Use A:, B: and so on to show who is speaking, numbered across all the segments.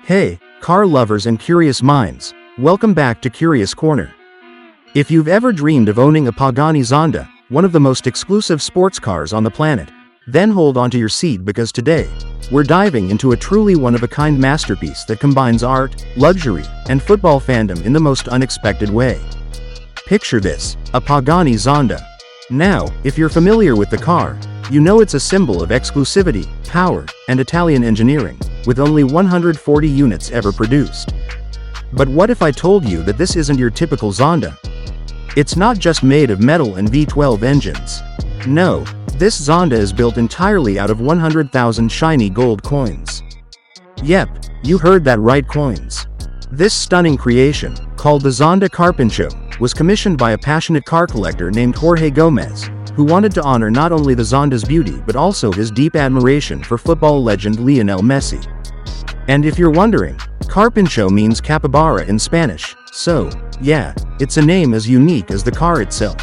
A: Hey, car lovers and curious minds, welcome back to Curious Corner. If you've ever dreamed of owning a Pagani Zonda, one of the most exclusive sports cars on the planet, then hold onto your seat because today, we're diving into a truly one-of-a-kind masterpiece that combines art, luxury, and football fandom in the most unexpected way. Picture this, a Pagani Zonda. Now, if you're familiar with the car, you know it's a symbol of exclusivity, power, and Italian engineering, with only 140 units ever produced. But what if I told you that this isn't your typical Zonda? It's not just made of metal and V12 engines. No, this Zonda is built entirely out of 100,000 shiny gold coins. Yep, you heard that right, coins. This stunning creation, called the Zonda Carpincho, was commissioned by a passionate car collector named Jorge Gomez, who wanted to honor not only the Zonda's beauty but also his deep admiration for football legend Lionel Messi. And if you're wondering, Carpincho means capybara in Spanish, so, yeah, it's a name as unique as the car itself.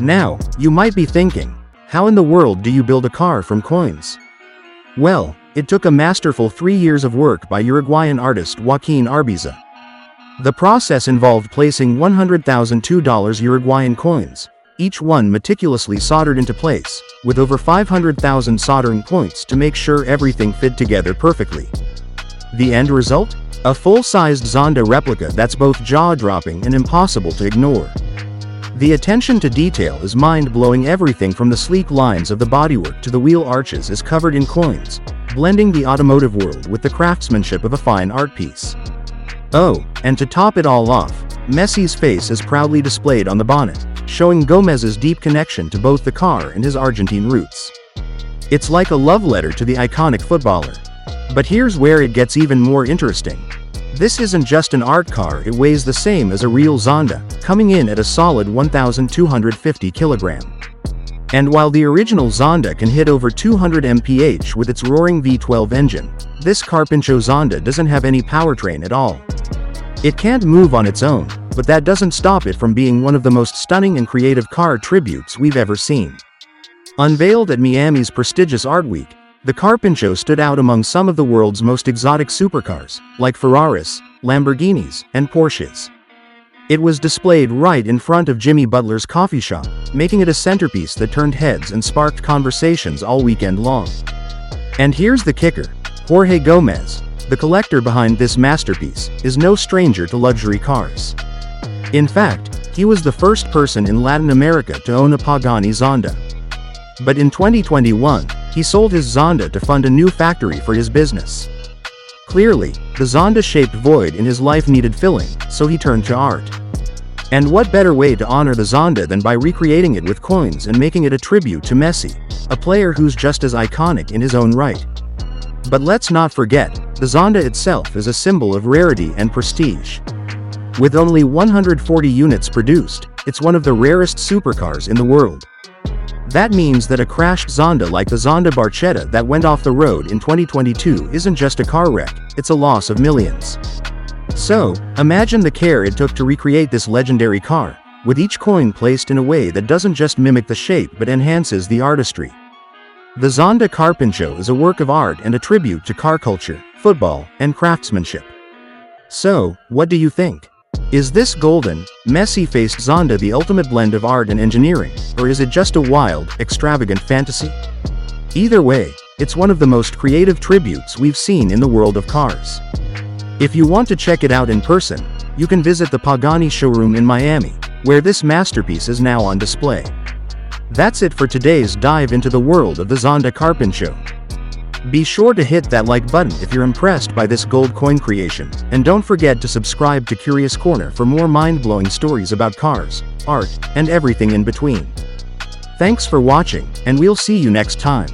A: Now, you might be thinking, how in the world do you build a car from coins? Well, it took a masterful 3 years of work by Uruguayan artist Joaquin Arbiza. The process involved placing 100,000 $2 Uruguayan coins, each one meticulously soldered into place, with over 500,000 soldering points to make sure everything fit together perfectly. The end result? A full-sized Zonda replica that's both jaw-dropping and impossible to ignore. The attention to detail is mind-blowing. Everything from the sleek lines of the bodywork to the wheel arches is covered in coins, blending the automotive world with the craftsmanship of a fine art piece. Oh, and to top it all off, Messi's face is proudly displayed on the bonnet, showing Gomez's deep connection to both the car and his Argentine roots. It's like a love letter to the iconic footballer. But here's where it gets even more interesting. This isn't just an art car, it weighs the same as a real Zonda, coming in at a solid 1,250 kilograms. And while the original Zonda can hit over 200 mph with its roaring V12 engine, this Carpincho Zonda doesn't have any powertrain at all. It can't move on its own, but that doesn't stop it from being one of the most stunning and creative car tributes we've ever seen. Unveiled at Miami's prestigious Art Week, the Carpincho stood out among some of the world's most exotic supercars, like Ferraris, Lamborghinis, and Porsches. It was displayed right in front of Jimmy Butler's coffee shop, making it a centerpiece that turned heads and sparked conversations all weekend long. And here's the kicker. Jorge Gomez, the collector behind this masterpiece, is no stranger to luxury cars. In fact, he was the first person in Latin America to own a Pagani Zonda. But in 2021, he sold his Zonda to fund a new factory for his business. Clearly, the Zonda-shaped void in his life needed filling, so he turned to art. And what better way to honor the Zonda than by recreating it with coins and making it a tribute to Messi, a player who's just as iconic in his own right. But let's not forget, the Zonda itself is a symbol of rarity and prestige. With only 140 units produced, it's one of the rarest supercars in the world. That means that a crashed Zonda like the Zonda Barchetta that went off the road in 2022 isn't just a car wreck, it's a loss of millions. So, imagine the care it took to recreate this legendary car, with each coin placed in a way that doesn't just mimic the shape but enhances the artistry. The Zonda Carpincho is a work of art and a tribute to car culture, football, and craftsmanship. So, what do you think? Is this golden, Messi-faced Zonda the ultimate blend of art and engineering, or is it just a wild, extravagant fantasy? Either way, it's one of the most creative tributes we've seen in the world of cars. If you want to check it out in person, you can visit the Pagani showroom in Miami, where this masterpiece is now on display. That's it for today's dive into the world of the Zonda Carpincho. Be sure to hit that like button if you're impressed by this gold coin creation, and don't forget to subscribe to Curious Corner for more mind-blowing stories about cars, art, and everything in between. Thanks for watching, and we'll see you next time.